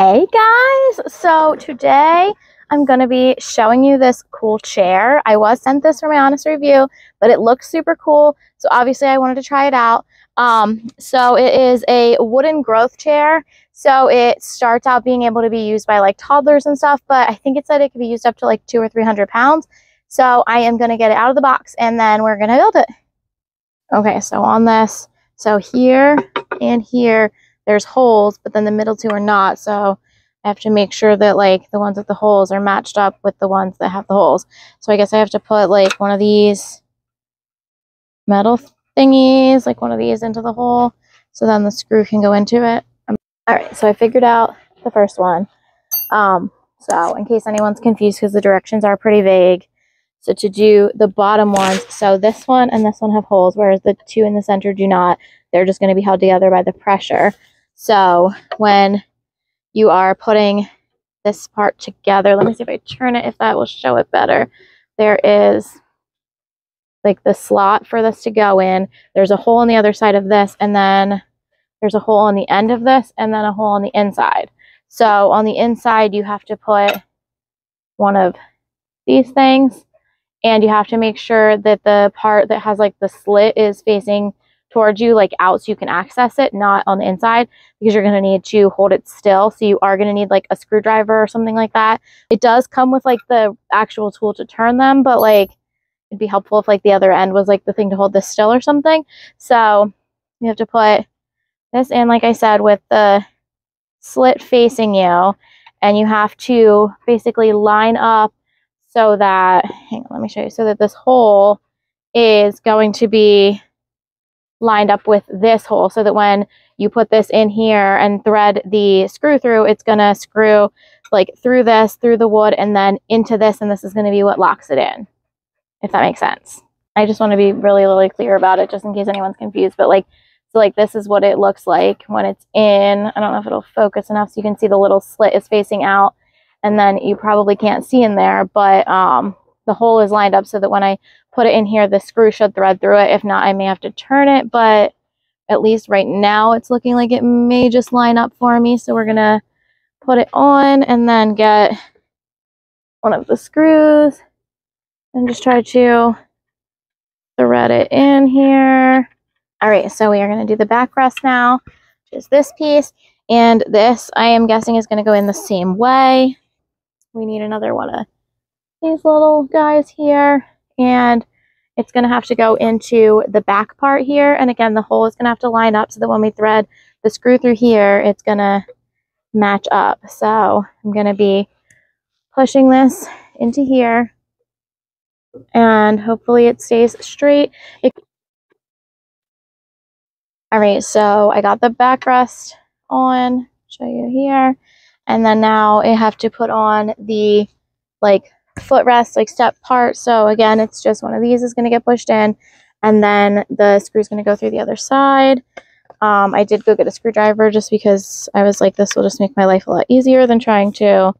Hey guys, so today I'm going to be showing you this cool chair. I was sent this for my honest review, but it looks super cool, so obviously I wanted to try it out. So it is a wooden growth chair, so it starts out being able to be used by like toddlers and stuff, but I think it said it could be used up to like 200 or 300 pounds. So I am going to get it out of the box and then we're going to build it. Okay, so on this, so here and here, there's holes, but then the middle two are not, so I have to make sure that like the ones with the holes are matched up with the ones that have the holes. So I guess I have to put like one of these metal thingies, like one of these into the hole, so then the screw can go into it. Alright, so I figured out the first one. So in case anyone's confused, because the directions are pretty vague, so to do the bottom ones, so this one and this one have holes, whereas the two in the center do not. They're just going to be held together by the pressure. So when you are putting this part together, let me see if I turn it, if that will show it better. There is like the slot for this to go in. There's a hole on the other side of this, and then there's a hole on the end of this, and then a hole on the inside. So on the inside, you have to put one of these things, and you have to make sure that the part that has like the slit is facing towards you, like out, so you can access it, not on the inside, because you're going to need to hold it still. So you are going to need like a screwdriver or something like that. It does come with like the actual tool to turn them, but like it'd be helpful if like the other end was like the thing to hold this still or something. So you have to put this in, like I said, with the slit facing you, and you have to basically line up so that, hang on, let me show you, so that this hole is going to be lined up with this hole, so that when you put this in here and thread the screw through, it's going to screw like through this, through the wood, and then into this, and this is going to be what locks it in, if that makes sense. I just want to be really clear about it, just in case anyone's confused. But like, so like this is what it looks like when it's in. I don't know if it'll focus enough so you can see the little slit is facing out, and then you probably can't see in there, but the hole is lined up so that when I put it in here, the screw should thread through it. If not, I may have to turn it, but at least right now it's looking like it may just line up for me. So we're gonna put it on and then get one of the screws and just try to thread it in here. All right, so we are gonna do the backrest now, which is this piece, and this I am guessing is gonna go in the same way. We need another one of these little guys here, and it's going to have to go into the back part here, and again the hole is going to have to line up so that when we thread the screw through here, it's going to match up. So I'm going to be pushing this into here, and hopefully it stays straight. Alright, so I got the backrest on, show you here, and then now I have to put on the like footrest, like step part. So again, it's just one of these is going to get pushed in, and then the screw is going to go through the other side. I did go get a screwdriver just because I was like, this will just make my life a lot easier than trying to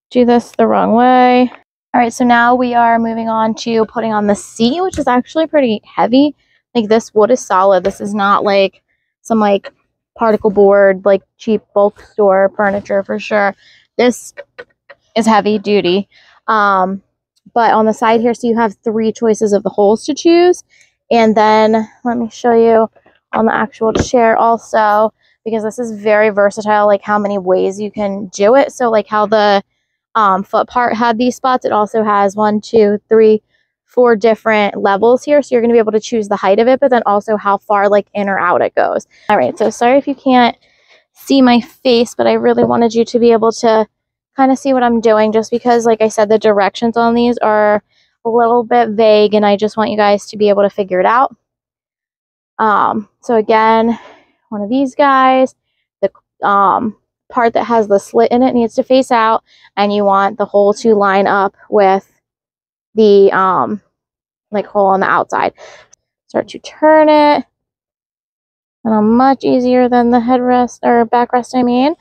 do this the wrong way. All right, so now we are moving on to putting on the seat, which is actually pretty heavy. Like, this wood is solid. This is not like some like particle board, like cheap bulk store furniture for sure. This is heavy duty. But on the side here, so you have 3 choices of the holes to choose. And then let me show you on the actual chair also, because this is very versatile, like how many ways you can do it. So like how the foot part had these spots, it also has 1, 2, 3, 4 different levels here. So you're going to be able to choose the height of it, but then also how far like in or out it goes. All right, so sorry if you can't see my face, but I really wanted you to be able to kind of see what I'm doing, just because, like I said, the directions on these are a little bit vague, and I just want you guys to be able to figure it out. So again, one of these guys, the part that has the slit in it needs to face out, and you want the hole to line up with the like hole on the outside. Start to turn it, and much easier than the headrest or backrest, I mean.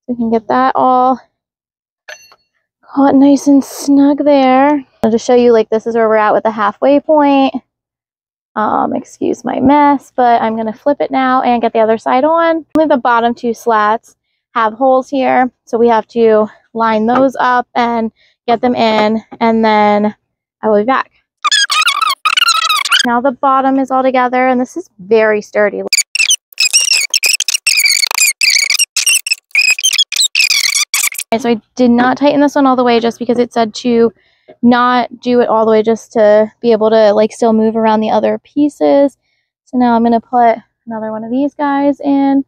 We can get that all caught nice and snug there. I'll just show you, like, this is where we're at with the halfway point. Excuse my mess, but I'm going to flip it now and get the other side on. Only the bottom 2 slats have holes here. So we have to line those up and get them in, and then I will be back. Now the bottom is all together, and this is very sturdy. Okay, so I did not tighten this one all the way just because it said to not do it all the way, just to be able to like still move around the other pieces. So now I'm going to put another one of these guys in.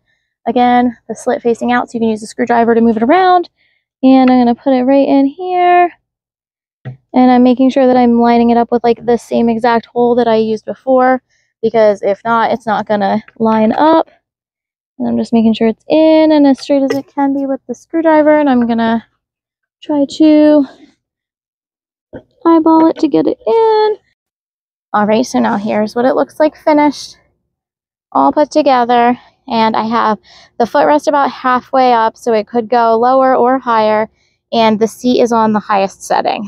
Again, the slit facing out so you can use the screwdriver to move it around. And I'm going to put it right in here. And I'm making sure that I'm lining it up with like the same exact hole that I used before, because if not, it's not going to line up. And I'm just making sure it's in and as straight as it can be with the screwdriver. And I'm going to try to eyeball it to get it in. Alright, so now here's what it looks like finished. All put together. And I have the footrest about halfway up, so it could go lower or higher. And the seat is on the highest setting.